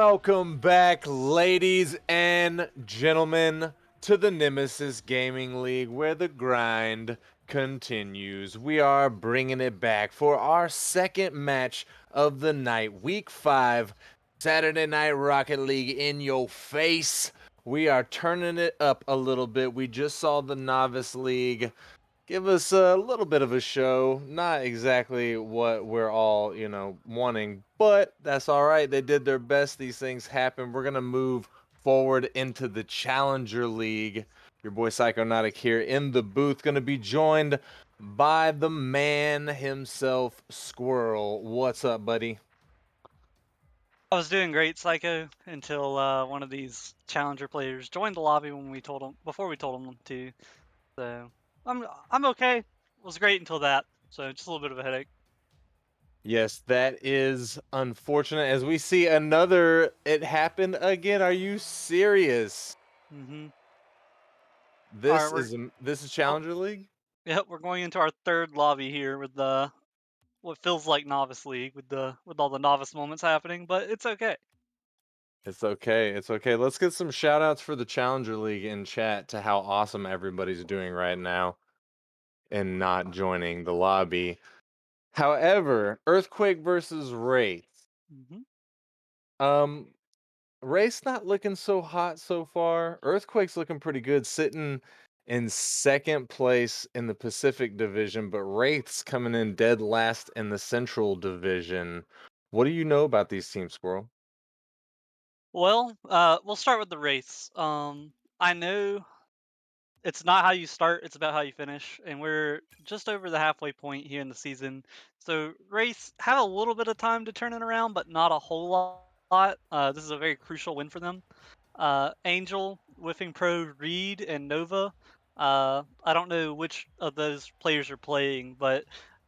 Welcome back, ladies and gentlemen, to the Nemesis Gaming League, where the grind continues. We are bringing it back for our second match of the night, Week 5, Saturday Night Rocket League in your face. We are turning it up a little bit. We just saw the Novice League give us a little bit of a show. Not exactly what we're all, wanting, but that's all right. They did their best. These things happen. We're going to move forward into the Challenger League. Your boy Psychonautic here in the booth, going to be joined by the man himself, Squirrel. What's up, buddy? I was doing great, Psycho, until one of these challenger players joined the lobby before we told them to. So I'm okay. It was great until that. So just a little bit of a headache. Yes, that is unfortunate. As we see another, it happened again. Are you serious? Mm-hmm. All right, This is oh, Challenger League? yep, we're going into our third lobby here with the what feels like novice league with all the novice moments happening, but it's okay. It's okay. It's okay. Let's get some shout outs for the Challenger League in chat to how awesome everybody's doing right now and not joining the lobby. However, Earthquake versus Wraiths. Mm-hmm. Um, Wraiths not looking so hot so far. Earthquake's looking pretty good, sitting in second place in the Pacific Division, but Wraiths coming in dead last in the Central Division. What do you know about these teams, Squirrel? Well, we'll start with the race. I know it's not how you start, it's about how you finish. And we're just over the halfway point here in the season. So race have a little bit of time to turn it around, but not a whole lot. This is a very crucial win for them. Angel, Whiffing Pro, Reed, and Nova. I don't know which of those players are playing, but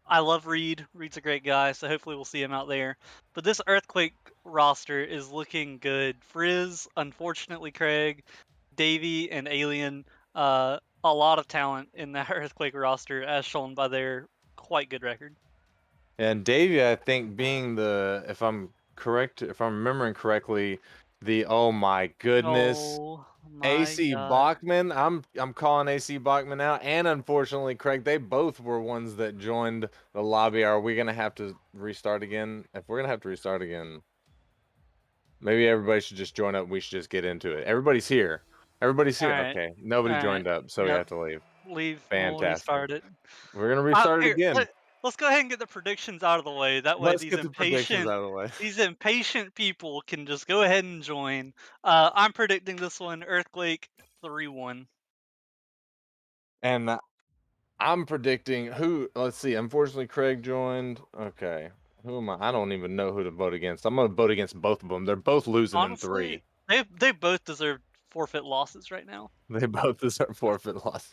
I love Reed. Reed's a great guy, so hopefully we'll see him out there. But this Earthquake roster is looking good. Frizz, unfortunately, Craig, Davey, and Alien. A lot of talent in that Earthquake roster, as shown by their quite good record. And Davey, I think being if I'm correct, if I'm remembering correctly, oh my goodness, Oh my AC god. Bachman. I'm calling AC Bachman out, and unfortunately, Craig, they both were ones that joined the lobby. Are we gonna have to restart again? If we're gonna have to restart again, maybe everybody should just join up. We should just get into it. Everybody's here. Everybody's All here. right. Okay, All nobody right. joined up, so we Yep. have to leave. Leave and we'll Fantastic. restart it. We're gonna restart it Here, again. let's go ahead and get the predictions out of the way. That way, Let's get the predictions out of the way. these impatient people can just go ahead and join. I'm predicting this one, Earthquake 3-1. And I'm predicting who. Let's see. Unfortunately, Craig joined. Okay. Who am I? I don't even know who to vote against. I'm gonna vote against both of them. They're both losing in Honestly, 3. they both deserve forfeit losses right now. They both deserve forfeit loss.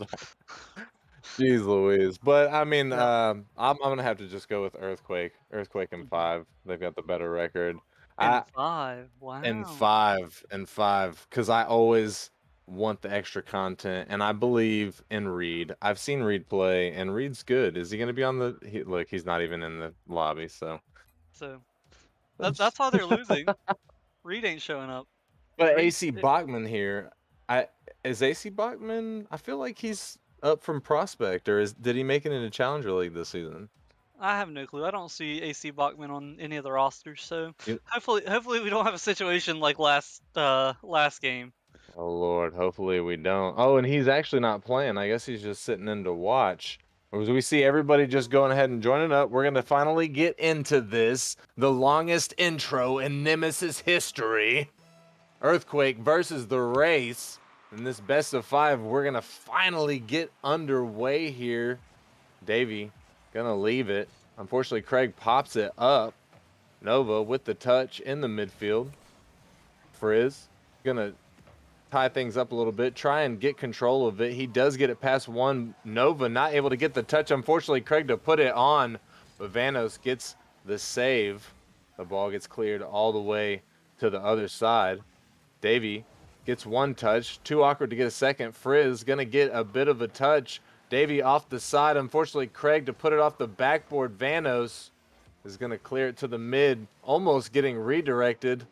Jeez Louise. But I mean, Yeah. I'm gonna have to just go with Earthquake. Earthquake in Mhm. 5. They've got the better record. And I 5. in Wow. 5 because I always want the extra content, and I believe in Reed. I've seen Reed play, and Reed's good. Is he gonna be on the? Look, he's not even in the lobby. So. So that's how they're losing. Reed ain't showing up. But Reed. AC Bachman here, I is AC Bachman? I feel like he's up from prospect, or did he make it into Challenger League this season? I have no clue. I don't see AC Bachman on any of the rosters, so You- hopefully we don't have a situation like last game. oh Lord, hopefully we don't. Oh, and he's actually not playing. I guess he's just sitting in to watch. As we see everybody just going ahead and joining up, we're gonna finally get into this, the longest intro in Nemesis history. Earthquake versus the Race. In this best of 5, we're gonna finally get underway here. Davey gonna leave it. Unfortunately, Craig pops it up. Nova with the touch in the midfield. Frizz gonna tie things up a little bit, try and get control of it. He does get it past one. Nova not able to get the touch. Unfortunately, Craig to put it on, but Vanos gets the save. The ball gets cleared all the way to the other side. Davey gets one touch. Too awkward to get a second. Frizz gonna get a bit of a touch. Davey off the side. Unfortunately, Craig to put it off the backboard. Vanos is gonna clear it to the mid, almost getting redirected.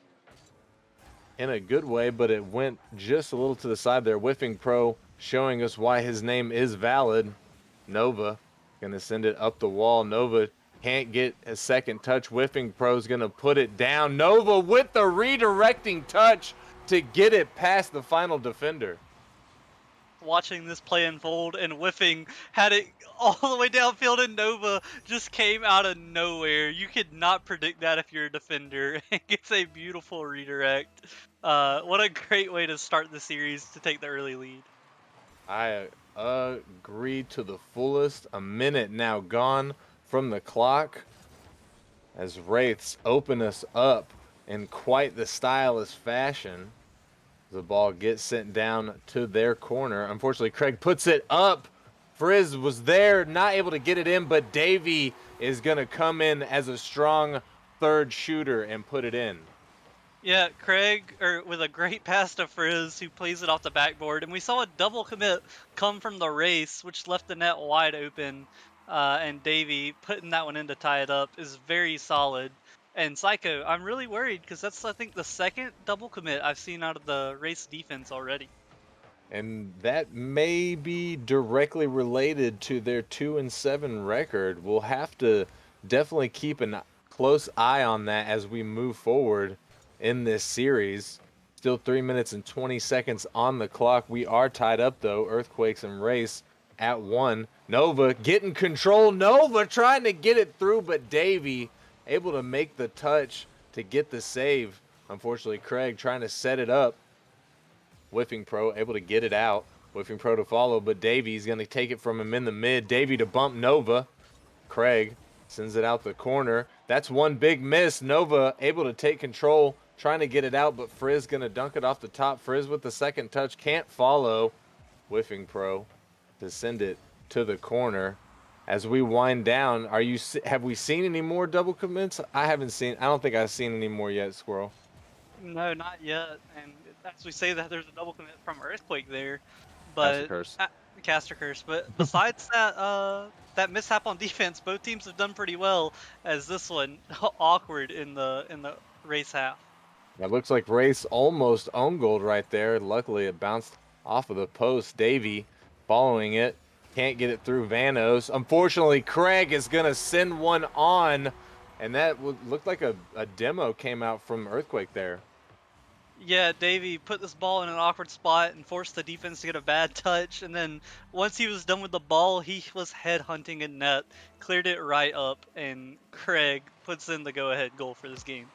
in a good way, but it went just a little to the side there. Whiffing Pro showing us why his name is valid. Nova gonna send it up the wall. Nova can't get a second touch. Whiffing Pro's gonna put it down. Nova with the redirecting touch to get it past the final defender. Watching this play unfold and whiffing had it all the way downfield, and Nova just came out of nowhere. You could not predict that if you're a defender. It gets a beautiful redirect. What a great way to start the series to take the early lead. I agree to the fullest. A minute now gone from the clock as Wraiths open us up in quite the stylish fashion. The ball gets sent down to their corner. Unfortunately, Craig puts it up. Frizz was there, not able to get it in, but Davey is going to come in as a strong third shooter and put it in. Yeah, Craig, with a great pass to Frizz, who plays it off the backboard, and we saw a double commit come from the race, which left the net wide open. And Davey putting that one in to tie it up is very solid. And Psycho, I'm really worried because that's, I think, the second double commit I've seen out of the race defense already. And that may be directly related to their 2-7 record. We'll have to definitely keep a close eye on that as we move forward in this series. Still 3 minutes and 20 seconds on the clock. We are tied up though. Earthquakes and Race at 1. Nova getting control. Nova trying to get it through, but Davey able to make the touch to get the save. Unfortunately, Craig trying to set it up. Whiffing Pro able to get it out. Whiffing Pro to follow, but Davey's going to take it from him in the mid. Davey to bump Nova. Craig sends it out the corner. That's one big miss. Nova able to take control, trying to get it out, but Frizz going to dunk it off the top. Frizz with the second touch, can't follow. Whiffing Pro to send it to the corner. As we wind down, have we seen any more double commits? I don't think I've seen any more yet, Squirrel. No, not yet. And as we say that, there's a double commit from Earthquake there, That's a but curse. Caster Curse. But besides that, that mishap on defense, both teams have done pretty well. As this one awkward in the race half. That looks like Race almost own gold right there. Luckily, it bounced off of the post. Davey following it. Can't get it through Vanos. Unfortunately, Craig is going to send one on. And that looked like a demo came out from Earthquake there. Yeah, Davey put this ball in an awkward spot and forced the defense to get a bad touch. And then once he was done with the ball, he was head hunting in net, cleared it right up, and Craig puts in the go-ahead goal for this game.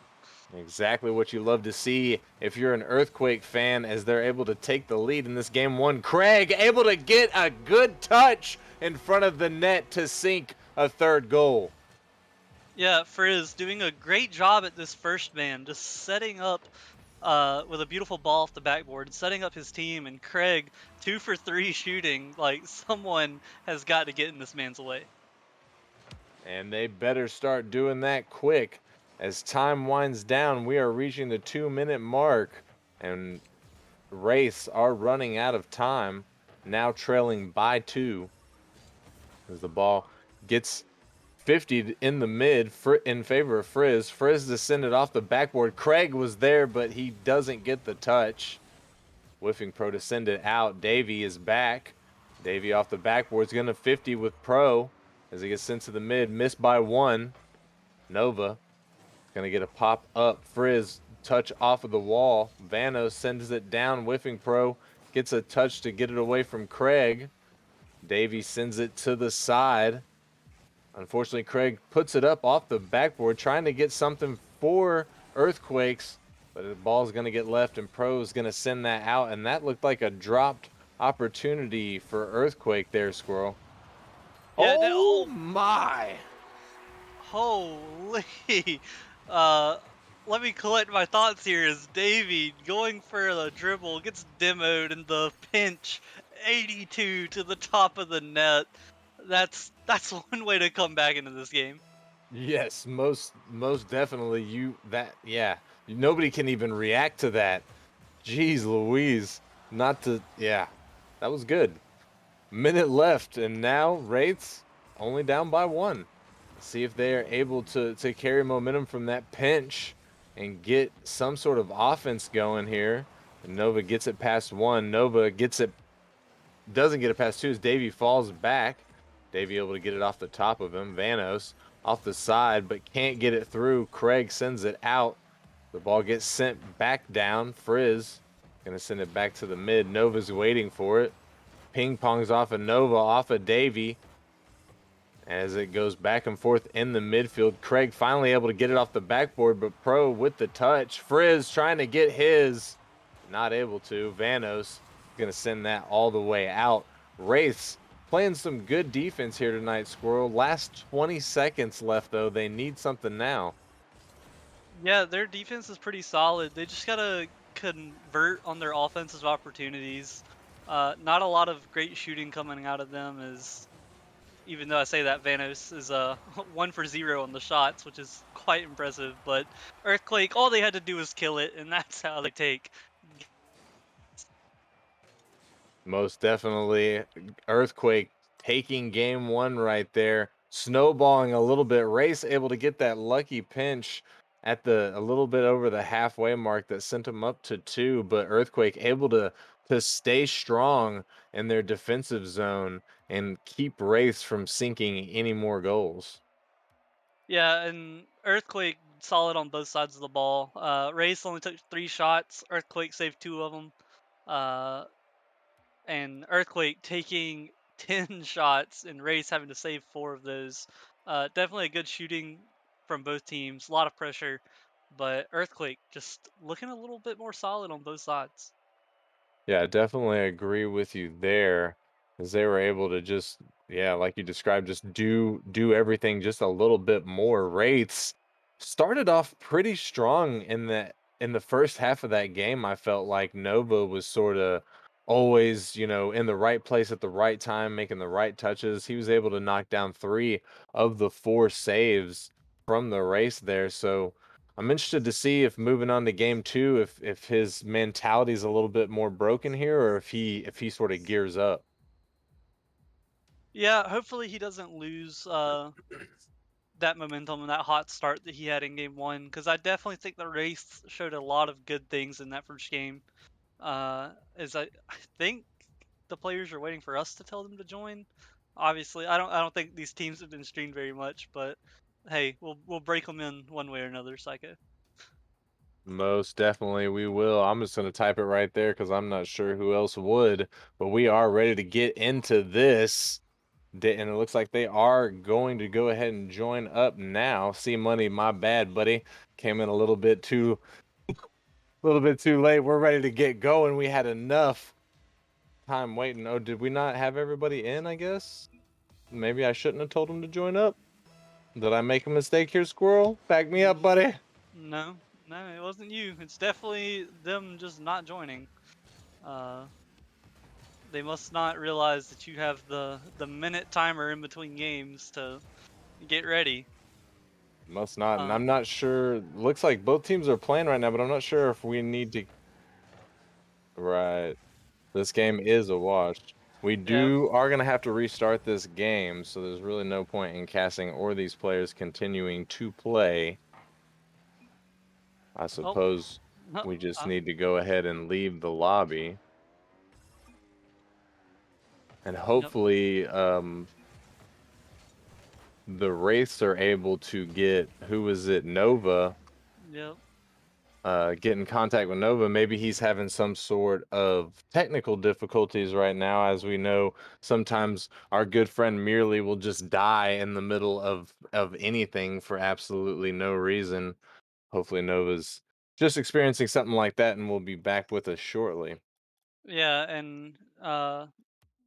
Exactly what you love to see if you're an Earthquake fan, as they're able to take the lead in this game one. Craig able to get a good touch in front of the net to sink a third goal. Yeah, Frizz doing a great job at this first man, just setting up with a beautiful ball off the backboard, setting up his team, and Craig 2 for 3 shooting. Like, someone has got to get in this man's way. And they better start doing that quick. As time winds down, we are reaching the 2-minute mark, and Wraiths are running out of time, now trailing by 2. As the ball gets 50 in the mid in favor of Frizz. Frizz descended off the backboard. Craig was there, but he doesn't get the touch. Whiffing Pro to send it out. Davey is back. Davey off the backboard is going to 50 with Pro as he gets sent to the mid. Missed by 1. Nova going to get a pop up. Frizz touch off of the wall. Vanos sends it down. Whiffing Pro gets a touch to get it away from Craig. Davey sends it to the side. Unfortunately, Craig puts it up off the backboard, trying to get something for Earthquakes, but the ball's going to get left, and Pro's going to send that out, and that looked like a dropped opportunity for Earthquake there, Squirrel. Yeah, Oh my! holy. Uh, Let me collect my thoughts here. As Davey going for the dribble gets demoed in the pinch, 82 to the top of the net. That's one way to come back into this game. Yes, most definitely. Yeah. Nobody can even react to that. Jeez Louise. Not to, yeah. That was good. Minute left, and now Wraiths only down by 1. See if they are able to carry momentum from that pinch. and get some sort of offense going here. And Nova gets it past one. Nova gets it, doesn't get it past two as Davy falls back. Davy able to get it off the top of him. Vanos off the side, but can't get it through. Craig sends it out. The ball gets sent back down. Frizz gonna send it back to the mid. Nova's waiting for it. Ping pongs off of Nova, off of Davy. As it goes back and forth in the midfield, Craig finally able to get it off the backboard, but Pro with the touch. Frizz trying to get his, not able to. Vanos going to send that all the way out. Wraiths playing some good defense here tonight, Squirrel. Last 20 seconds left, though. They need something now. Yeah, their defense is pretty solid. They just gotta convert on their offensive opportunities. Not a lot of great shooting coming out of them. As even though I say that Vanos is 1 for 0 on the shots, which is quite impressive. But Earthquake, all they had to do was kill it, and that's how they take. Most definitely. Earthquake taking game one right there. Snowballing a little bit. Race able to get that lucky pinch at the a little bit over the halfway mark that sent them up to two, but Earthquake able to stay strong in their defensive zone and keep Race from sinking any more goals. Yeah, and Earthquake solid on both sides of the ball. Race only took 3 shots. Earthquake saved 2 of them. Uh, and Earthquake taking 10 shots and Race having to save 4 of those. Definitely a good shooting from both teams. A lot of pressure, but Earthquake just looking a little bit more solid on both sides. Yeah, I definitely agree with you there, as they were able to just, yeah, like you described, just do everything just a little bit more. Wraiths started off pretty strong in the first half of that game. I felt like Nova was sort of always, in the right place at the right time, making the right touches. He was able to knock down three of the four saves from the race there. So I'm interested to see if moving on to game two, if his mentality is a little bit more broken here, or if he sort of gears up. Yeah, hopefully he doesn't lose that momentum and that hot start that he had in game one, because I definitely think the race showed a lot of good things in that first game. As I think the players are waiting for us to tell them to join. Obviously, I don't think these teams have been streamed very much, but hey, we'll break them in one way or another, Psycho. Most definitely we will. I'm just gonna type it right there because I'm not sure who else would, but we are ready to get into this. And it looks like they are going to go ahead and join up now. See money, my bad, buddy. Came in a little bit too late. We're ready to get going. We had enough time waiting. Oh, did we not have everybody in, I guess? Maybe I shouldn't have told him to join up. Did I make a mistake here, Squirrel? Back me up, buddy. No, no, it wasn't you. It's definitely them just not joining. Uh, they must not realize that you have the minute timer in between games to get ready. Must not, and Uh, I'm not sure. Looks like both teams are playing right now, but I'm not sure if we need to. Right, this game is a wash. We yeah. do are gonna have to restart this game, so there's really no point in casting or these players continuing to play. I Oh, suppose no, we just need to go ahead and leave the lobby, and yep, hopefully, the Wraiths are able to get, who was it, Nova, yep. get in contact with Nova. Maybe he's having some sort of technical difficulties right now. As we know, sometimes our good friend Merely will just die in the middle of anything for absolutely no reason. Hopefully Nova's just experiencing something like that and will be back with us shortly. Yeah, and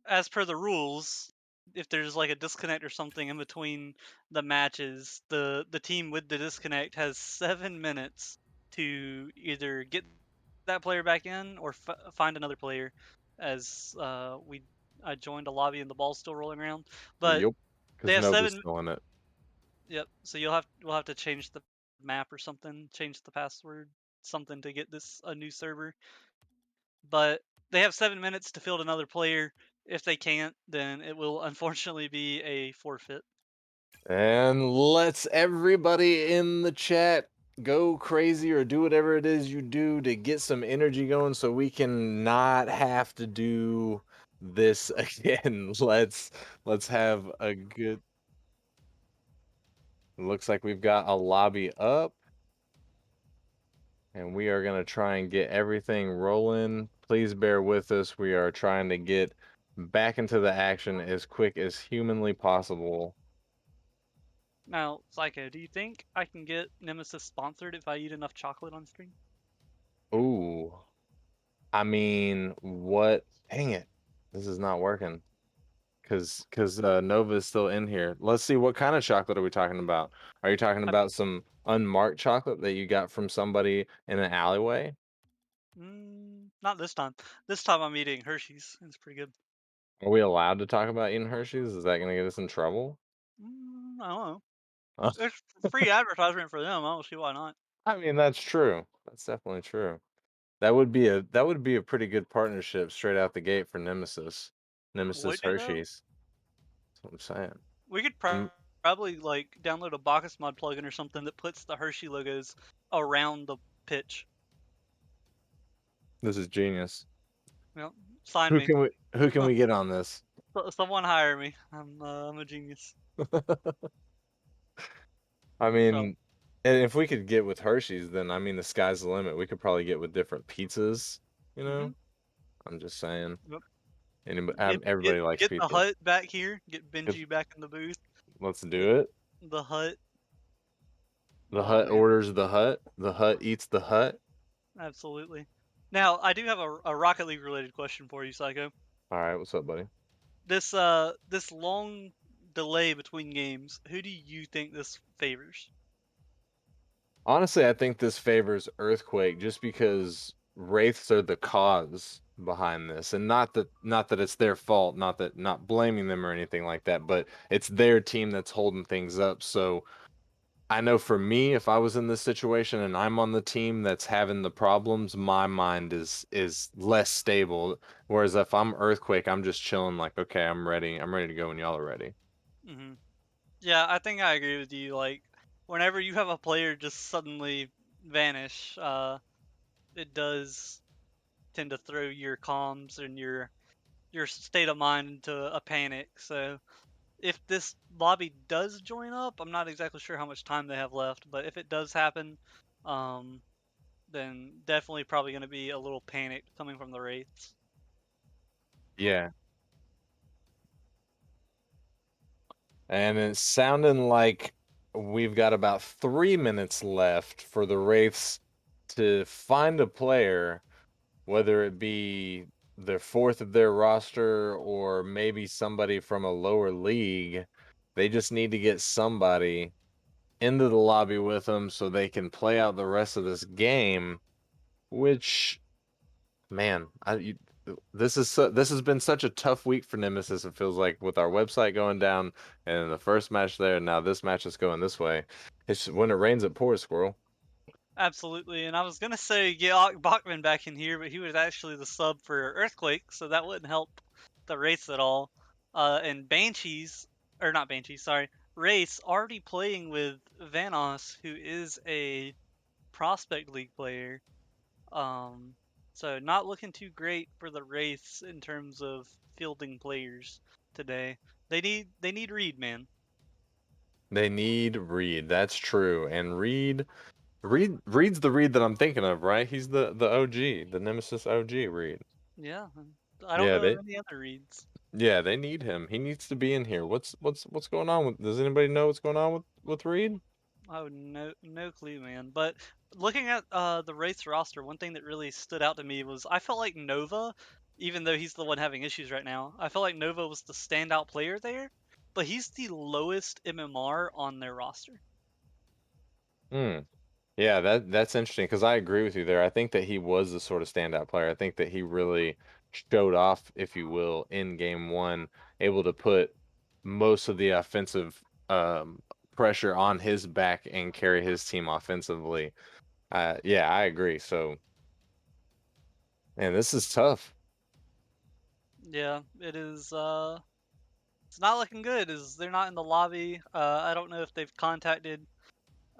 as per the rules, if there's like a disconnect or something in between the matches, the team with the disconnect has 7 minutes to either get that player back in or find another player. As I joined a lobby and the ball's still rolling around, but Yep, they because have Nova's 7. still in it. Yep. So we'll have to change the map or something, change the password, something to get this a new server. But they have 7 minutes to field another player. If they can't, then it will unfortunately be a forfeit. And let's everybody in the chat go crazy or do whatever it is you do to get some energy going so we can not have to do this again. Let's have a good looks like we've got a lobby up and we are going to try and get everything rolling. Please bear with us. We are trying to get back into the action as quick as humanly possible. Now, Psycho, do you think I can get Nemesis sponsored if I eat enough chocolate on stream? Ooh. I mean, what? Dang it. This is not working. Cause Nova is still in here. Let's see, what kind of chocolate are we talking about? Are you talking I, about some unmarked chocolate that you got from somebody in an alleyway? not this time. This time I'm eating Hershey's. It's pretty good. Are we allowed to talk about eating Hershey's? Is that gonna get us in trouble? I don't know. It's free advertisement for them. I don't see why not. I mean, that's true. That's definitely true. That would be a pretty good partnership straight out the gate for Nemesis. Nemesis Would you though? Hershey's. That's what I'm saying. We could Um, probably like download a Bacchus mod plugin or something that puts the Hershey logos around the pitch. this is genius. You know, sign Who me. can we get on this? Someone hire me. I'm a genius. I So, mean, and if we could get with Hershey's, then I mean the sky's the limit. We could probably get with different pizzas, you hmm know? I'm just saying. yep. Anybody, Get get everybody likes get the pizza. hut back here. Get Good. Benji back in the booth. Let's Get do it. the hut. The Oh hut man, orders the hut. The hut eats the hut. absolutely. Now I do have a Rocket League related question for you, Psycho. All right, what's up, buddy? This long delay between games. Who do you think this favors? Honestly, I think this favors Earthquake just because Wraiths are the cause behind this. And not that it's their fault, not blaming them or anything like that, but it's their team that's holding things up. So I know for me, if I was in this situation and I'm on the team that's having the problems, my mind is less stable. Whereas if I'm Earthquake, I'm just chilling like, okay, I'm ready. I'm ready to go when y'all are ready. hmm Yeah, I think I agree with you. Like, whenever you have a player just suddenly vanish, it does tend to throw your comms and your state of mind into a panic. So if this lobby does join up, I'm not exactly sure how much time they have left, but if it does happen, um, then definitely probably going to be a little panicked coming from the Wraiths. Yeah. And it's sounding like we've got about 3 minutes left for the Wraiths to find a player, whether it be the fourth of their roster or maybe somebody from a lower league. They just need to get somebody into the lobby with them so they can play out the rest of this game, which man, this has been such a tough week for Nemesis. It feels like with our website going down and the first match there, now this match is going this way. It's when it rains, it pours, squirrel. Absolutely, and I was gonna say get Bachman back in here, but he was actually the sub for Earthquake, so that wouldn't help the race at all. And Banshees, or not Banshees, sorry, Race already playing with Vanos, who is a Prospect League player. Um, so not looking too great for the Wraiths in terms of fielding players today. They need Reed, man. They need Reed. That's true. And Reed's the Reed that I'm thinking of, right? He's the OG, the Nemesis OG Reed. Yeah, I don't Yeah, know of they any other Reeds. yeah, they need him. He needs to be in here. What's going on with does anybody know what's going on with Reed? Oh, no clue, man. But looking at the Wraiths roster, one thing that really stood out to me was I felt like Nova, even though he's the one having issues right now, I felt like Nova was the standout player there, but he's the lowest MMR on their roster. Hmm. Yeah, that's interesting because I agree with you there. I think that he was the sort of standout player. I think that he really showed off, if you will, in game one, able to put most of the offensive pressure on his back and carry his team offensively. Yeah, I agree. So, man, this is tough. Yeah, it is. It's not looking good. Is they're not in the lobby. I don't know if they've contacted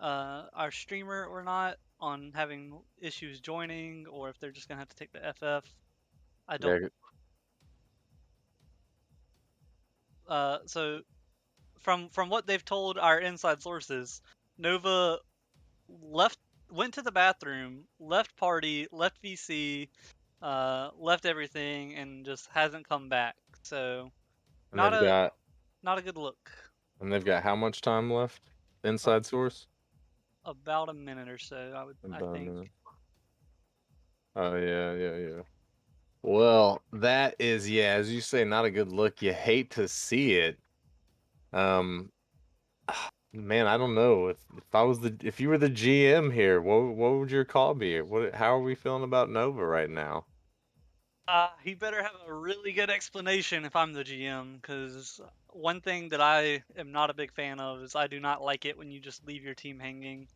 our streamer or not on having issues joining, or if they're just gonna have to take the FF. I don't. Yeah, So from what they've told our inside sources, Nova left went to the bathroom, left party, left VC, left everything, and just hasn't come back. So and not they've a got not a good look. how much time left? Uh, Inside source? about a minute or so, I About a think. minute. Oh yeah, yeah, yeah. Well, that is, yeah, as you say, not a good look. You hate to see it. Um, man, I don't know if I was if you were the GM here, what would your call be? How are we feeling about Nova right now? He better have a really good explanation if I'm the GM, because one thing that I am not a big fan of is I do not like it when you just leave your team hanging.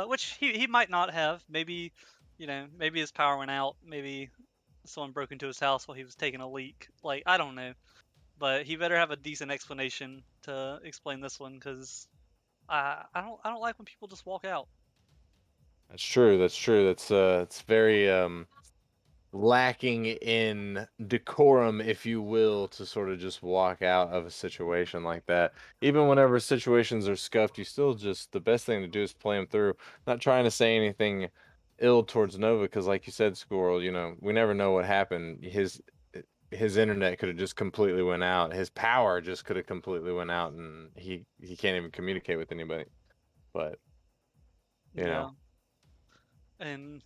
Which he might not have. Maybe, maybe his power went out. Maybe someone broke into his house while he was taking a leak. Like, I don't know. But he better have a decent explanation to explain this one, because I don't like when people just walk out. That's true. That's true. It's very lacking in decorum, if you will, to sort of just walk out of a situation like that. Even whenever situations are scuffed, you still just the best thing to do is play them through. Not trying to say anything ill towards Nova, because like you said, Squirrel, we never know what happened. His internet could have just completely went out. His power just could have completely went out, and he can't even communicate with anybody. But you Yeah. know, And,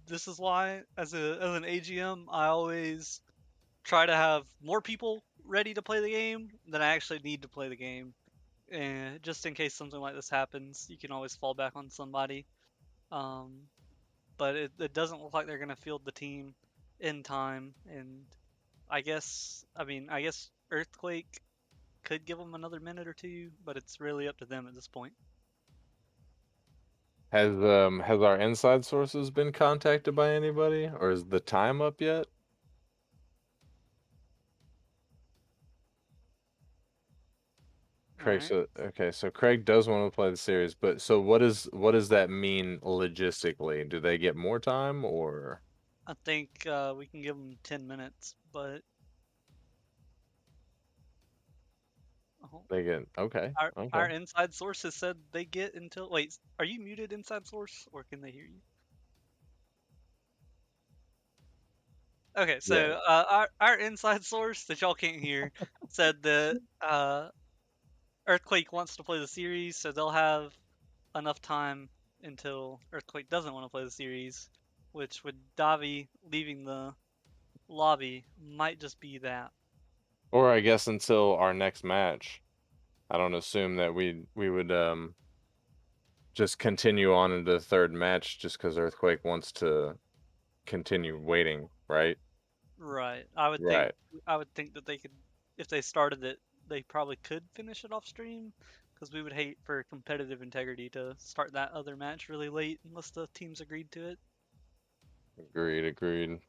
this is why, as an AGM, I always try to have more people ready to play the game than I actually need to play the game. And just in case something like this happens, you can always fall back on somebody. Um, but it doesn't look like they're going to field the team in time. And I guess Earthquake could give them another minute or two, but it's really up to them at this point. has our inside sources been contacted by anybody, or is the time up yet? All Craig, right. so okay, so Craig does want to play the series, but so what does that mean logistically? Do they get more time, or I think we can give them 10 minutes, but oh, they get okay, our okay. inside sources said they get until. Wait, are you muted, inside source, or can they hear you? Okay, Yeah. so our inside source that y'all can't hear said that Earthquake wants to play the series, so they'll have enough time until Earthquake doesn't want to play the series, which with Davi leaving the lobby might just be that. Or I guess until our next match. I don't assume that we would just continue on into the third match just because Earthquake wants to continue waiting, right? Right. I would think that they could, if they started it, they probably could finish it off stream, because we would hate for competitive integrity to start that other match really late unless the teams agreed to it. Agreed, agreed.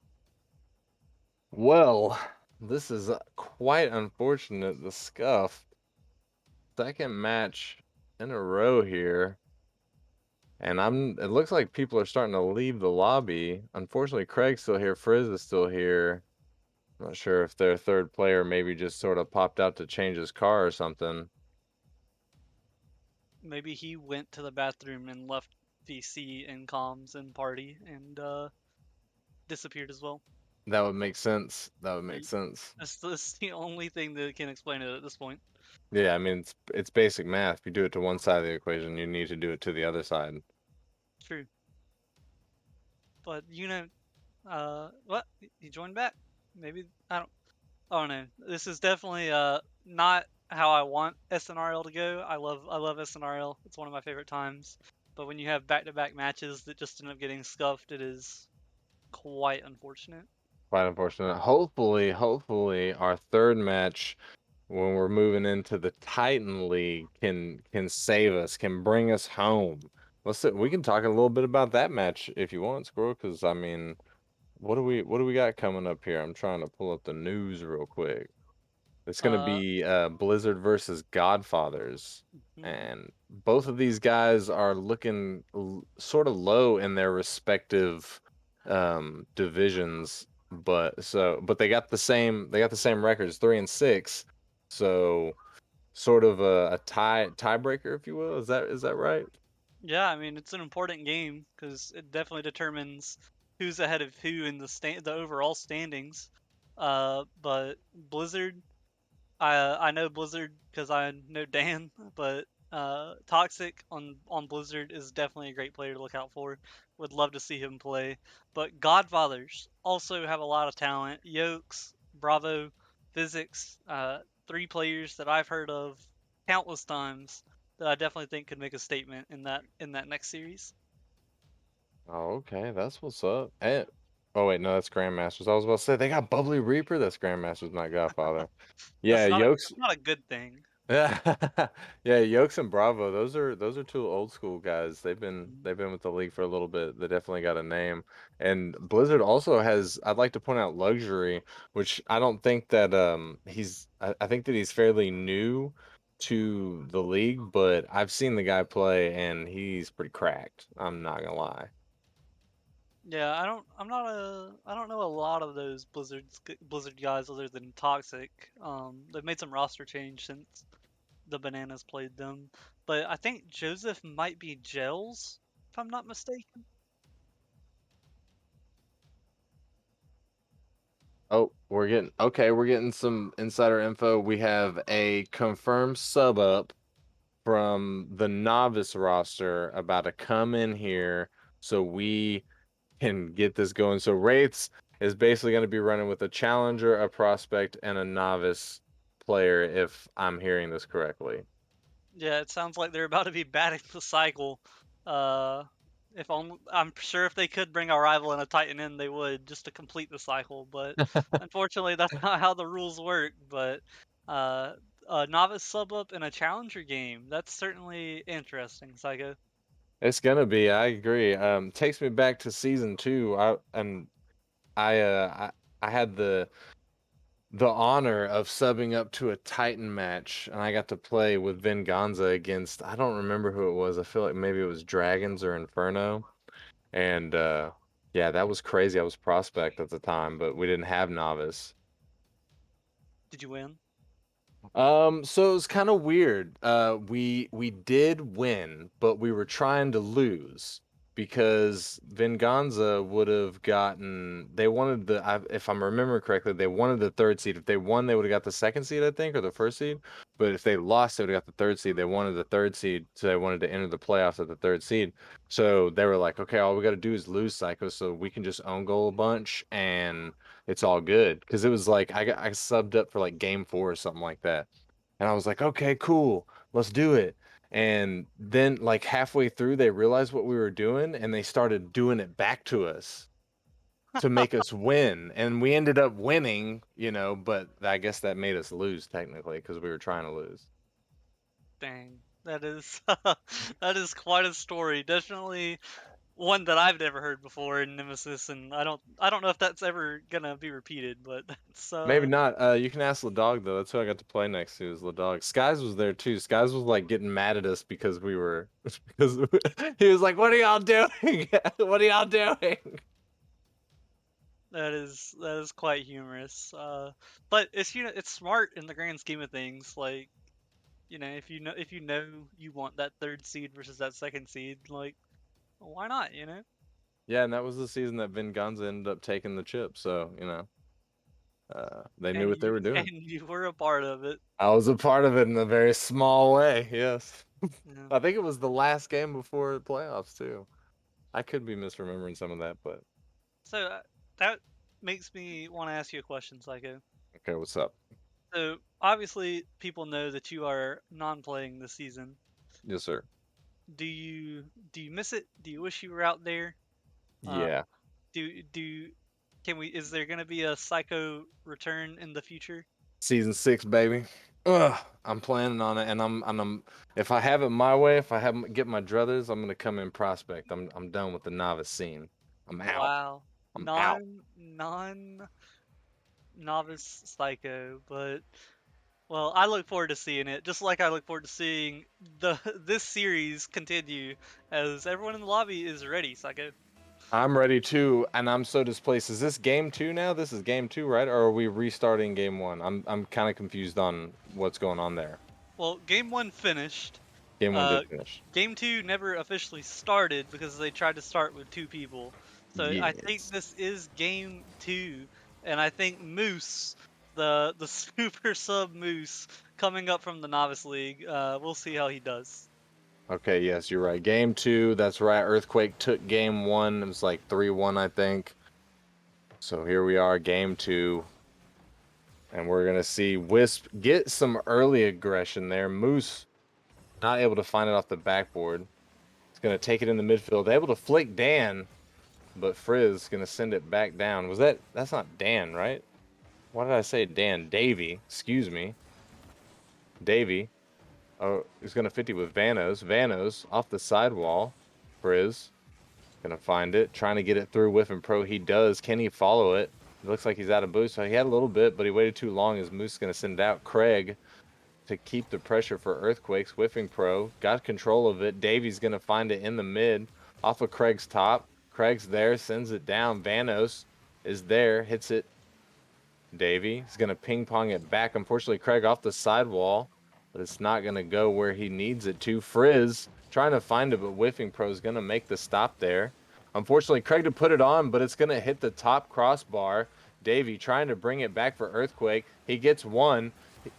Well, this is quite unfortunate. The scuff. Second match in a row here. And it looks like people are starting to leave the lobby. Unfortunately, Craig's still here. Frizz is still here. Not sure if their third player maybe just sort of popped out to change his car or something. Maybe he went to the bathroom and left VC and comms and party and disappeared as well. That would make sense. That would make Y- sense. That's the only thing that can explain it at this point. Yeah, I mean it's basic math. If you do it to one side of the equation, you need to do it to the other side. True. But what? He joined back. Maybe I don't. Oh no, this is definitely not how I want SNRL to go. I love SNRL. It's one of my favorite times. But when you have back-to-back matches that just end up getting scuffed, it is quite unfortunate. Quite unfortunate. Hopefully our third match when we're moving into the Titan League can save us, can bring us home. We can talk a little bit about that match if you want, Squirrel, because I mean, what do we got coming up here? I'm trying to pull up the news real quick. It's gonna Uh, be Blizzard versus Godfathers. hmm. And both of these guys are looking sort of low in their respective divisions, but they got the same records, 3-6. So sort of a tiebreaker, if you will. Is that right? Yeah, I mean it's an important game because it definitely determines who's ahead of who in the overall standings. But Blizzard, I know Blizzard because I know Dan, but Toxic on Blizzard is definitely a great player to look out for. Would love to see him play. But Godfathers also have a lot of talent. Yokes, Bravo, Physics, three players that I've heard of countless times that I definitely think could make a statement in that next series. Oh, okay, that's what's up. Oh wait, no, that's Grandmasters. I was about to say they got Bubbly Reaper. That's Grandmasters, not Godfather. Yeah, Yokes. That's not a good thing. Yeah, yeah, Yokes and Bravo. Those are two old school guys. They've been Mhm. they've been with the league for a little bit. They definitely got a name. And Blizzard also has. I'd like to point out Luxury, which I don't think that he's. I think that he's fairly new to the league, but I've seen the guy play and he's pretty cracked. I'm not gonna lie. Yeah, I don't know a lot of those Blizzard guys other than Toxic. They've made some roster change since the Bananas played them, but I think Joseph might be Gels, if I'm not mistaken. Oh, we're getting some insider info. We have a confirmed sub up from the novice roster about to come in here so we can get this going. So Wraiths is basically going to be running with a challenger, a prospect, and a novice player, if I'm hearing this correctly. Yeah, it sounds like they're about to be batting the cycle. Uh, if only, I'm sure if they could bring a rival and a Titan in, they would just to complete the cycle. But unfortunately, that's not how the rules work. But uh, a novice sub up in a challenger game, that's certainly interesting, Psycho. It's gonna be, I agree. Takes me back to season two. I had the honor of subbing up to a Titan match, and I got to play with Venganza against, I don't remember who it was. I feel like maybe it was Dragons or Inferno. And yeah, that was crazy. I was prospect at the time, but we didn't have novice. Did you win? So it was kind of weird. We did win, but we were trying to lose because Venganza would have gotten. They wanted if I'm remembering correctly, they wanted the third seed. If they won, they would have got the second seed, I think, or the first seed. But if they lost, they would have got the third seed. They wanted the third seed, so they wanted to enter the playoffs at the third seed. So they were like, okay, all we got to do is lose Psycho, so we can just own goal a bunch and it's all good. Because it was like I subbed up for like game four or something like that. And I was like, okay, cool, let's do it. And then, like, halfway through, they realized what we were doing and they started doing it back to us to make us win. And we ended up winning, but I guess that made us lose technically because we were trying to lose. Dang, that is that is quite a story. Definitely one that I've never heard before in Nemesis, and I don't know if that's ever gonna be repeated, but that's Maybe not. You can ask Ladog though. That's who I got to play next to is Ladog. Skies was there too. Skies was like getting mad at us because we were because he was like, "What are y'all doing? What are y'all doing?" that is quite humorous. But it's smart in the grand scheme of things. Like if you know you want that third seed versus that second seed, like why not? Yeah, and that was the season that Venganza ended up taking the chip. So they knew And what they you were and doing. you were a part of it. I was a part of it in a very small way. Yes, Yeah. I think it was the last game before the playoffs too. I could be misremembering some of that, but So that makes me want to ask you a question, Psycho. okay, what's up? So obviously, people know that you are non-playing this season. Yes, sir. Do you miss it? Do you wish you were out there? Uh, Yeah, do can we? Is there gonna be a Psycho return in the future? season 6, baby. Ugh, I'm planning on it, and I'm if I have it my way, if I have get my druthers, I'm gonna come in prospect. I'm done with the novice scene. I'm out. Wow, I'm out. non novice Psycho, but Well, I look forward to seeing it, just like I look forward to seeing the this series continue, as everyone in the lobby is ready, Psycho. I'm ready too, and I'm so displaced. Is this game two now? This is game two, right? Or are we restarting game one? I'm kind of confused on what's going on there. Well, game one finished. Game one did Uh, finish. game two never officially started because they tried to start with two people. So I think Yes. this is game two, and I think Moose, the super sub Moose, coming up from the novice league. We'll see how he does. Okay, yes, you're right. Game two, that's right. Earthquake took game one. It was like 3-1, I think. So here we are, game two. And we're gonna see Wisp get some early aggression there. Moose not able to find it off the backboard. It's gonna take it in the midfield. Able to flick Dan, but Frizz gonna send it back down. That's not Dan, right? Why did I say Dan? Davy, excuse me. Davy. Oh, he's gonna 50 with Vanos. Vanos off the sidewall. Frizz gonna find it, trying to get it through Whiff and Pro. He does. Can he follow it? It looks like he's out of boost. So he had a little bit, but he waited too long as Moose is gonna send it out. Craig to keep the pressure for Earthquakes. Whiffing Pro got control of it. Davy's gonna find it in the mid off of Craig's top. Craig's there, sends it down. Vanos is there, hits it. Davy is gonna ping pong it back. Unfortunately, Craig off the sidewall, but it's not gonna go where he needs it to. Frizz trying to find it, but Whiffing Pro is gonna make the stop there. Unfortunately, Craig to put it on, but it's gonna hit the top crossbar. Davy trying to bring it back for Earthquake. He gets one.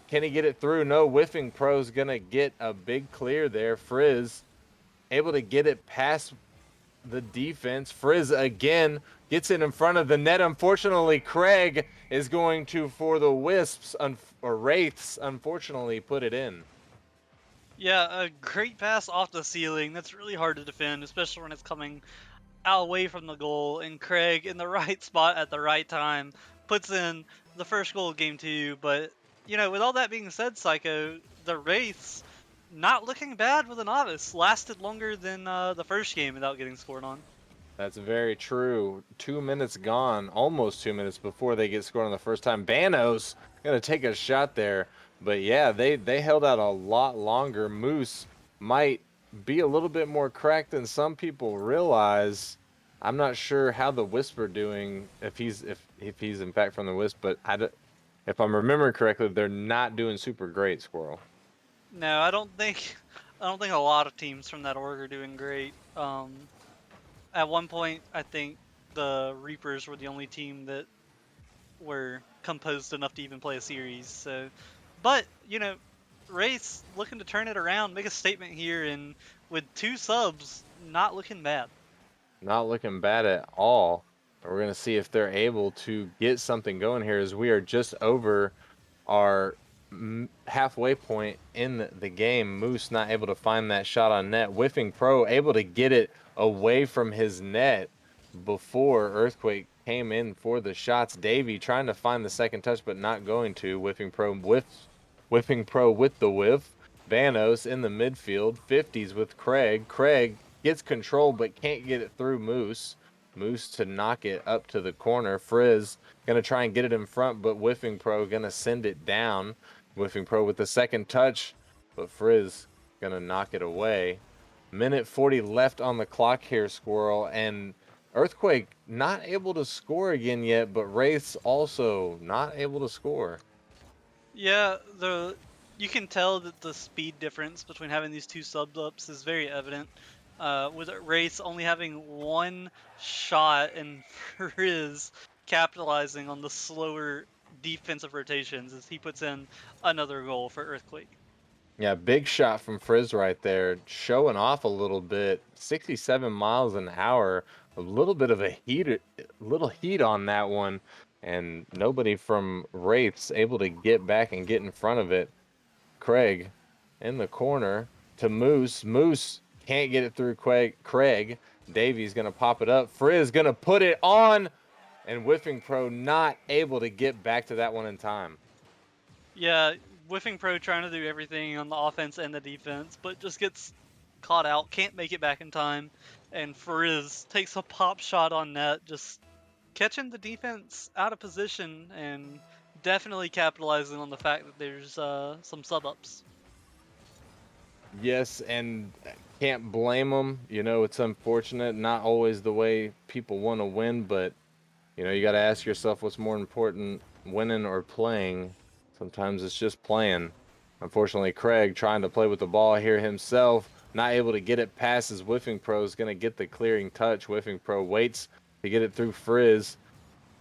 Can he get it through? No. Whiffing Pro's gonna get a big clear there. Frizz able to get it past the defense. Frizz again gets it in front of the net. Unfortunately, Craig is going to, for the Wisps, or Wraiths, unfortunately, put it in. Yeah, a great pass off the ceiling. That's really hard to defend, especially when it's coming away from the goal. And Craig, in the right spot at the right time, puts in the first goal of game two. But, with all that being said, Psycho, the Wraiths, not looking bad with a novice, lasted longer than the first game without getting scored on. That's very true. 2 minutes gone, almost 2 minutes before they get scored on the first time. Banos gonna take a shot there, but yeah, they held out a lot longer. Moose might be a little bit more cracked than some people realize. I'm not sure how the Whisper doing if he's in fact from the Wisp, but if I'm remembering correctly, they're not doing super great, Squirrel. No, I don't think I don't think a lot of teams from that org are doing great. At one point, I think the Reapers were the only team that were composed enough to even play a series. So, but Race looking to turn it around, make a statement here, and with two subs, not looking bad. Not looking bad at all. We're going to see if they're able to get something going here as we are just over our halfway point in the game. Moose not able to find that shot on net. Whiffing Pro able to get it away from his net before Earthquake came in for the shots. Davy trying to find the second touch, but not going to. Whiffing Pro with the whiff. Vanos in the midfield. 50s with Craig. Craig gets control, but can't get it through Moose. Moose to knock it up to the corner. Frizz gonna try and get it in front, but Whiffing Pro gonna send it down. Whiffing Pro with the second touch, but Frizz gonna knock it away. Minute 40 left on the clock here, Squirrel, and Earthquake not able to score again yet, but Wraiths also not able to score. Yeah, you can tell that the speed difference between having these two sub-ups is very evident. With Race only having one shot and Frizz capitalizing on the slower defensive rotations as he puts in another goal for Earthquake. Yeah, big shot from Frizz right there, showing off a little bit. 67 miles an hour, a little bit of little heat on that one, and nobody from Wraiths able to get back and get in front of it. Craig in the corner to Moose. Moose can't get it through Craig. Davy's gonna pop it up. Frizz gonna put it on, and Whiffing Pro not able to get back to that one in time. Yeah, Whiffing Pro trying to do everything on the offense and the defense, but just gets caught out, can't make it back in time, and Frizz takes a pop shot on net, just catching the defense out of position and definitely capitalizing on the fact that there's some sub ups. Yes, and can't blame them. You know, it's unfortunate, not always the way people want to win, but you know, you got to ask yourself what's more important, winning or playing. Sometimes it's just playing. Unfortunately, Craig trying to play with the ball here himself, not able to get it past his whiffing pro is going to get the clearing touch. Whiffing pro waits to get it through Frizz,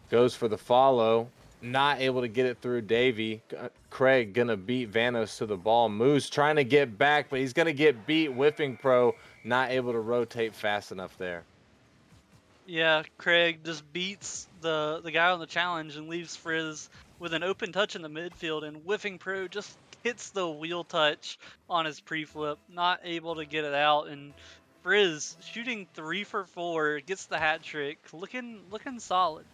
goes for the follow, not able to get it through Davy. Craig gonna beat Vanos to the ball. Moose trying to get back, but he's gonna get beat. Whiffing pro not able to rotate fast enough there. Yeah, Craig just beats the guy on the challenge and leaves Frizz with an open touch in the midfield, and Whiffing Pro just hits the wheel touch on his pre-flip, not able to get it out, and Frizz shooting 3 for 4, gets the hat trick, looking solid.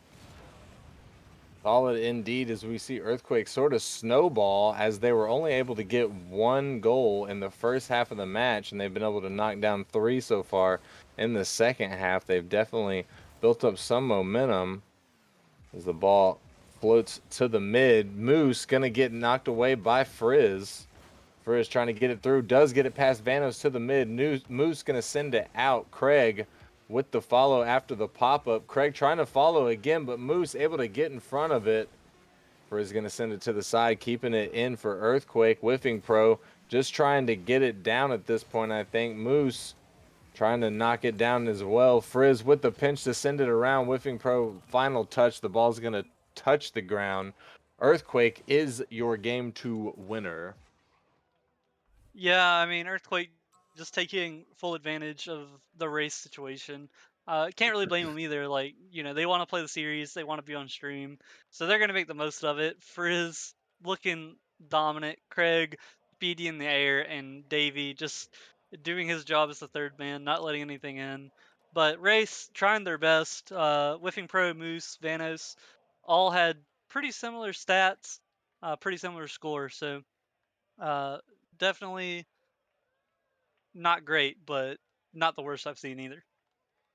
Solid indeed, as we see Earthquake sort of snowball as they were only able to get one goal in the first half of the match, and they've been able to knock down three so far in the second half. They've definitely built up some momentum as the ball floats to the mid. Moose gonna get knocked away by Frizz. Frizz trying to get it through, does get it past Vanos to the mid. Moose gonna send it out. Craig with the follow after the pop-up. Craig trying to follow again, but Moose able to get in front of it. Frizz gonna send it to the side, keeping it in for Earthquake. Whiffing Pro just trying to get it down at this point, I think. Moose trying to knock it down as well. Frizz with the pinch to send it around. Whiffing Pro final touch. The ball's gonna touch the ground. Earthquake is your game two winner. Yeah, I mean, Earthquake just taking full advantage of the race situation. Can't really blame them either. Like, they want to play the series, they want to be on stream, so they're going to make the most of it. Frizz looking dominant, Craig speedy in the air, and Davey just doing his job as the third man, not letting anything in. But Race trying their best. Whiffing Pro, Moose, Vanos all had pretty similar stats, pretty similar scores. So uh, definitely not great, but not the worst I've seen either.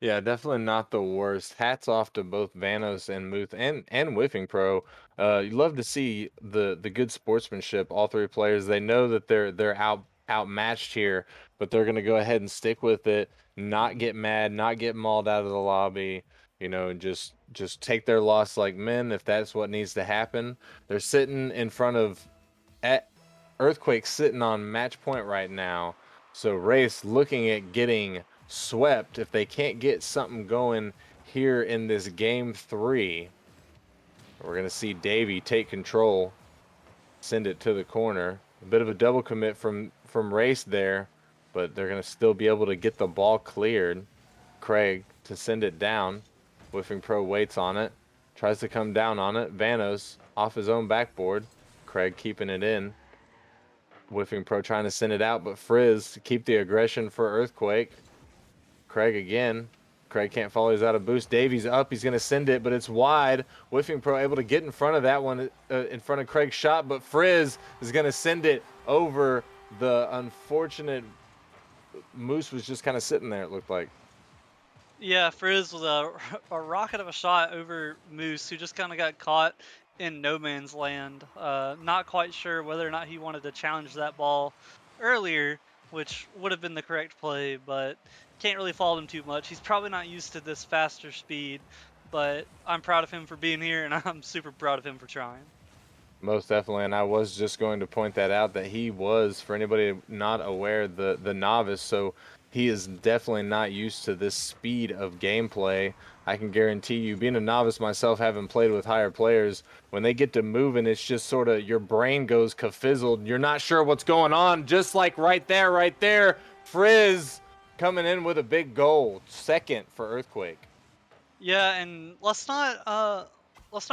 Yeah, definitely not the worst. Hats off to both Vanos and Muth and Whiffing Pro. You love to see the good sportsmanship. All three players, they know that they're outmatched here, but they're gonna go ahead and stick with it, not get mad, not get mauled out of the lobby. You know, and just take their loss like men if that's what needs to happen. They're sitting in front of at Earthquake sitting on match point right now. So Race looking at getting swept if they can't get something going here in this game three. We're gonna see Davy take control, send it to the corner. A bit of a double commit from Race there, but they're gonna still be able to get the ball cleared. Craig to send it down. Whiffing Pro waits on it, tries to come down on it. Vanos off his own backboard. Craig keeping it in. Whiffing Pro trying to send it out, but Frizz to keep the aggression for Earthquake. Craig again. Craig can't follow. He's out of boost. Davies up. He's going to send it, but it's wide. Whiffing Pro able to get in front of that one, in front of Craig's shot, but Frizz is going to send it over. The unfortunate Moose was just kind of sitting there, it looked like. Yeah, Frizz was a rocket of a shot over Moose, who just kind of got caught in no man's land. Not quite sure whether or not he wanted to challenge that ball earlier, which would have been the correct play, but can't really fault him too much. He's probably not used to this faster speed, but I'm proud of him for being here, and I'm super proud of him for trying. Most definitely, and I was just going to point that out that he was, for anybody not aware, the novice, so he is definitely not used to this speed of gameplay. I can guarantee you, being a novice myself, having played with higher players, when they get to moving, it's just sort of your brain goes kafizzled. You're not sure what's going on, just like right there, Frizz coming in with a big goal, second for Earthquake. Yeah, and let's not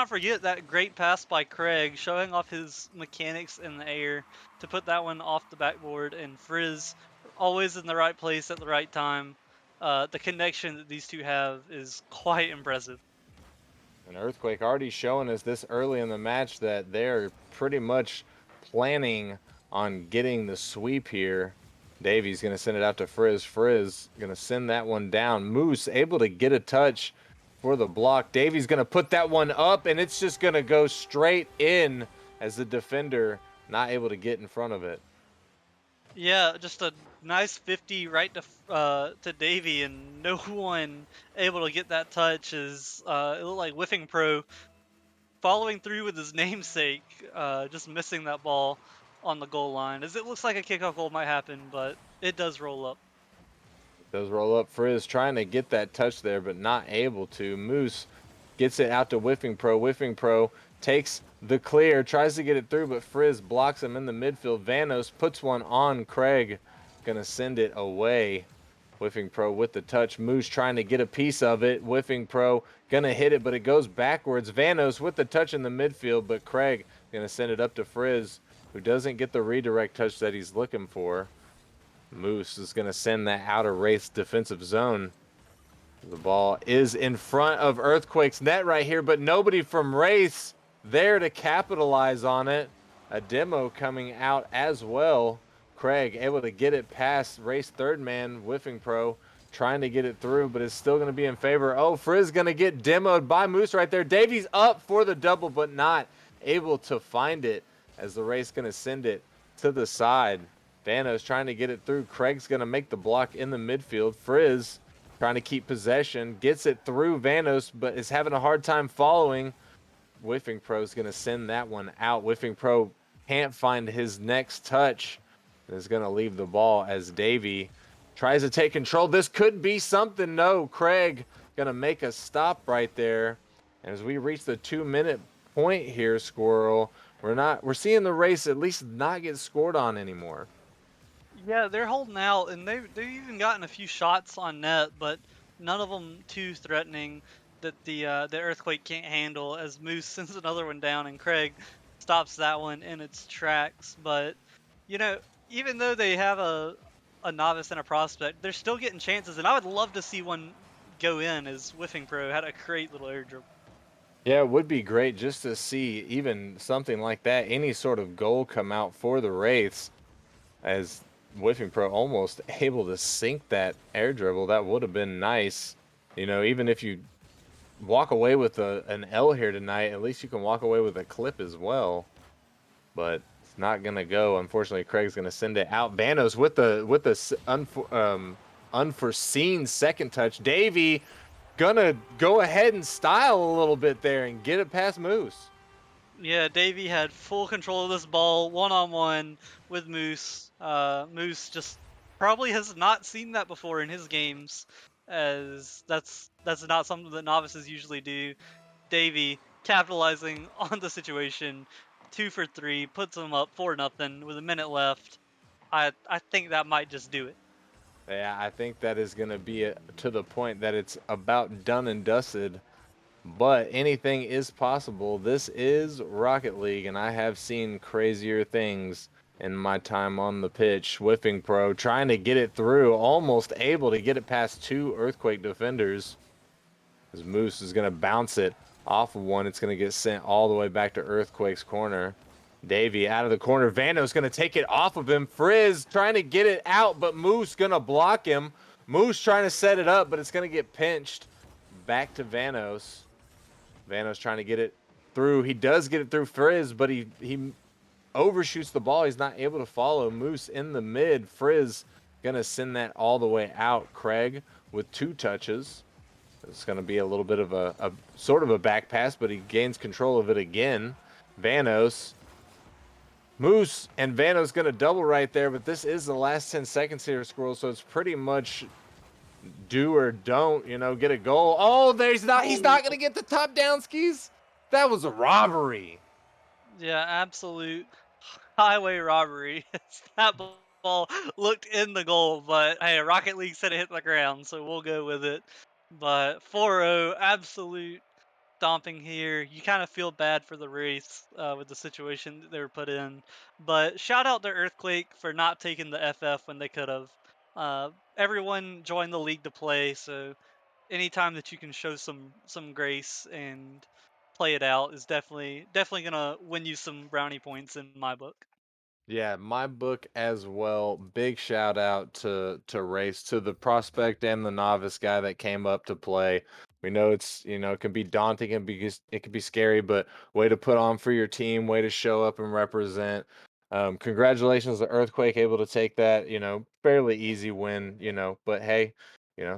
forget that great pass by Craig, showing off his mechanics in the air to put that one off the backboard, and Frizz always in the right place at the right time. The connection that these two have is quite impressive. An Earthquake already showing us this early in the match that they're pretty much planning on getting the sweep here. Davies going to send it out to Frizz. Frizz going to send that one down. Moose able to get a touch for the block. Davy's going to put that one up, and it's just going to go straight in as the defender not able to get in front of it. Yeah, just a nice 50 right to Davy, and no one able to get that touch. Is it looked like Whiffing Pro following through with his namesake, just missing that ball on the goal line. As it looks like a kickoff goal might happen, but it does roll up. Does roll up. Frizz trying to get that touch there, but not able to. Moose gets it out to Whiffing Pro. Whiffing Pro takes the clear, tries to get it through, but Frizz blocks him in the midfield. Vanos puts one on Craig. Gonna send it away. Whiffing Pro with the touch. Moose trying to get a piece of it. Whiffing Pro gonna hit it, but it goes backwards. Vanos with the touch in the midfield, but Craig gonna send it up to Frizz, who doesn't get the redirect touch that he's looking for. Moose is going to send that out of Wraiths defensive zone. The ball is in front of Earthquake's net right here, but nobody from Wraiths there to capitalize on it. A demo coming out as well. Craig able to get it past Wraiths third man, Whiffing Pro, trying to get it through, but it's still going to be in favor. Oh, Frizz going to get demoed by Moose right there. Davies up for the double, but not able to find it as the Wraiths going to send it to the side. Vanos trying to get it through. Craig's going to make the block in the midfield. Frizz trying to keep possession, gets it through Vanos, but is having a hard time following. Whiffing Pro is going to send that one out. Whiffing Pro can't find his next touch. Is going to leave the ball as Davy tries to take control. This could be something. No, Craig going to make a stop right there. And as we reach the 2-minute point here, Squirrel, we're seeing the race at least not get scored on anymore. Yeah, they're holding out, and they've even gotten a few shots on net, but none of them too threatening that the earthquake can't handle. As Moose sends another one down, and Craig stops that one in its tracks. But you know, even though they have a novice and a prospect, they're still getting chances, and I would love to see one go in. As Whiffing Pro had a great little air dribble. Yeah, it would be great just to see even something like that, any sort of goal come out for the Wraiths, as Whiffing Pro almost able to sink that air dribble. That would have been nice. You know, even if you walk away with an L here tonight, at least you can walk away with a clip as well. But it's not gonna go. Unfortunately, Craig's gonna send it out. Vanos with the unforeseen second touch. Davy gonna go ahead and style a little bit there and get it past Moose. Yeah, Davey had full control of this ball, one on one with Moose. Moose just probably has not seen that before in his games, as that's not something that novices usually do. Davey capitalizing on the situation, 2 for 3, puts him up 4-0 with a minute left. I think that might just do it. Yeah, I think that is gonna be to the point that it's about done and dusted. But anything is possible. This is Rocket League, and I have seen crazier things in my time on the pitch. Whiffing Pro trying to get it through, almost able to get it past two Earthquake defenders. As Moose is going to bounce it off of one. It's going to get sent all the way back to Earthquake's corner. Davey out of the corner. Vando's going to take it off of him. Frizz trying to get it out, but Moose going to block him. Moose trying to set it up, but it's going to get pinched back to Vanos. Vanos trying to get it through. He does get it through Frizz, but he overshoots the ball. He's not able to follow. Moose in the mid. Frizz gonna send that all the way out. Craig with 2 touches. It's gonna be a little bit of a sort of a back pass, but he gains control of it again. Vanos. Moose and Vanos gonna double right there, but this is the last 10 seconds here, Squirrel, so it's pretty much do or don't, you know, get a goal. Oh, he's not gonna get the top down skis. That was a robbery. Yeah, absolute highway robbery. That ball looked in the goal, but hey, Rocket League said it hit the ground, so we'll go with it. But 4-0, absolute stomping here. You kind of feel bad for the race with the situation that they were put in. But shout out to Earthquake for not taking the FF when they could have. Everyone joined the league to play, so anytime that you can show some grace and play it out is definitely gonna win you some brownie points in my book. Yeah, my book as well. Big shout out to Race, to the prospect and the novice guy that came up to play. We know it's, it can be daunting and it can be scary, but way to put on for your team, way to show up and represent. Congratulations to Earthquake, able to take that, fairly easy win, but hey,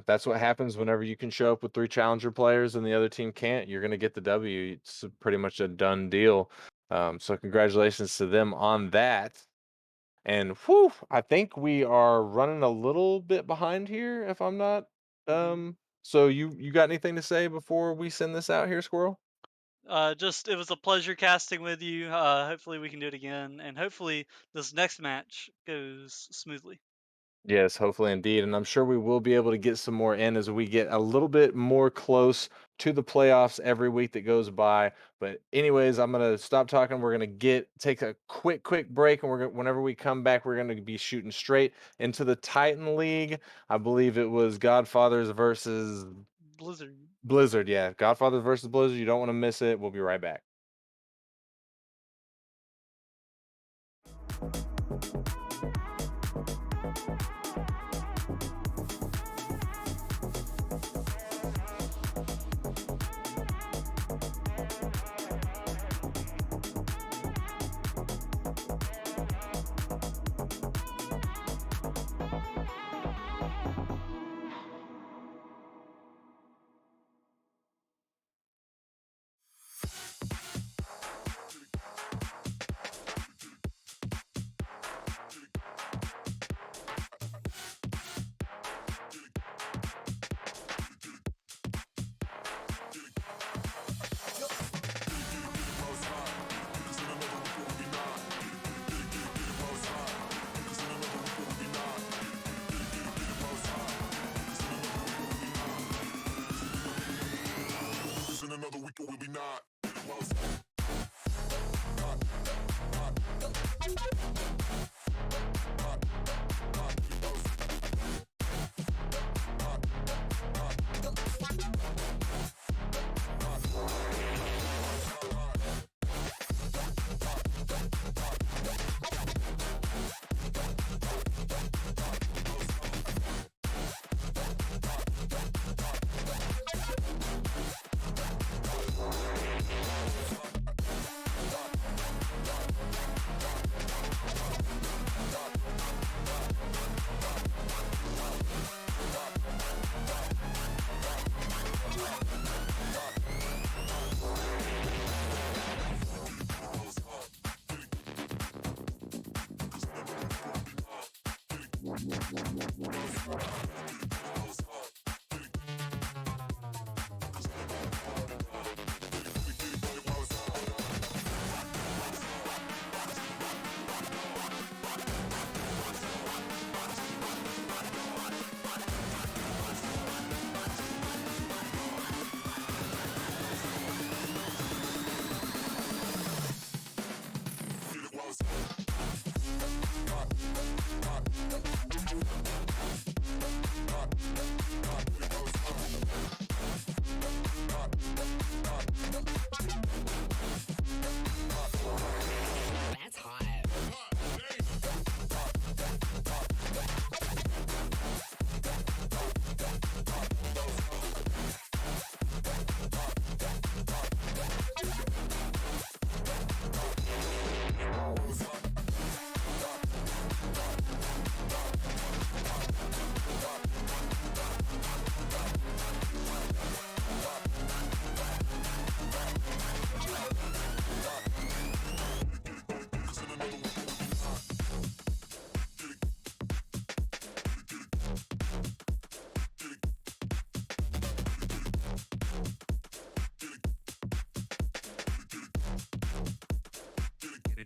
that's what happens whenever you can show up with three challenger players and the other team can't. You're going to get the W. It's pretty much a done deal. So congratulations to them on that. And whew, I think we are running a little bit behind here, if I'm not. Hmm. So you got anything to say before we send this out here, Squirrel? Just it was a pleasure casting with you. Hopefully we can do it again, and hopefully this next match goes smoothly. Yes, hopefully indeed. And I'm sure we will be able to get some more in as we get a little bit more close to the playoffs every week that goes by. But anyways, I'm gonna stop talking. We're gonna take a quick break, and whenever we come back, we're gonna be shooting straight into the Titan League. I believe it was Godfathers versus Blizzard. Blizzard. Yeah, Godfathers versus Blizzard. You don't want to miss it. We'll be right back.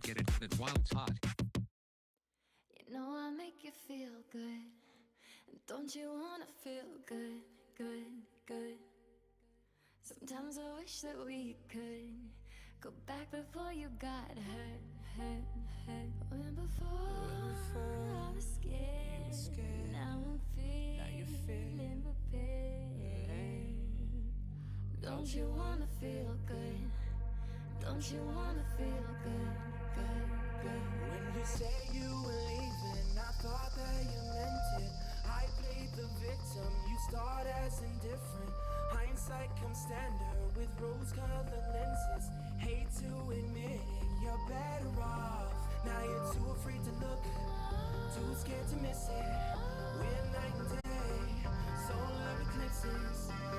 Get it while it's hot. You know I make you feel good. Don't you wanna feel good, good, good? Sometimes I wish that we could go back before you got hurt, hurt, hurt. When before I was scared, now I'm feeling prepared. Don't you wanna feel good? Don't you wanna feel good, good, good? When you say you were leaving, I thought that you meant it. I played the victim, you starred as indifferent. hindsight comes standard with rose-colored lenses. Hate to admit it, you're better off. Now you're too afraid to look, too scared to miss it. We're night and day, solar eclipses.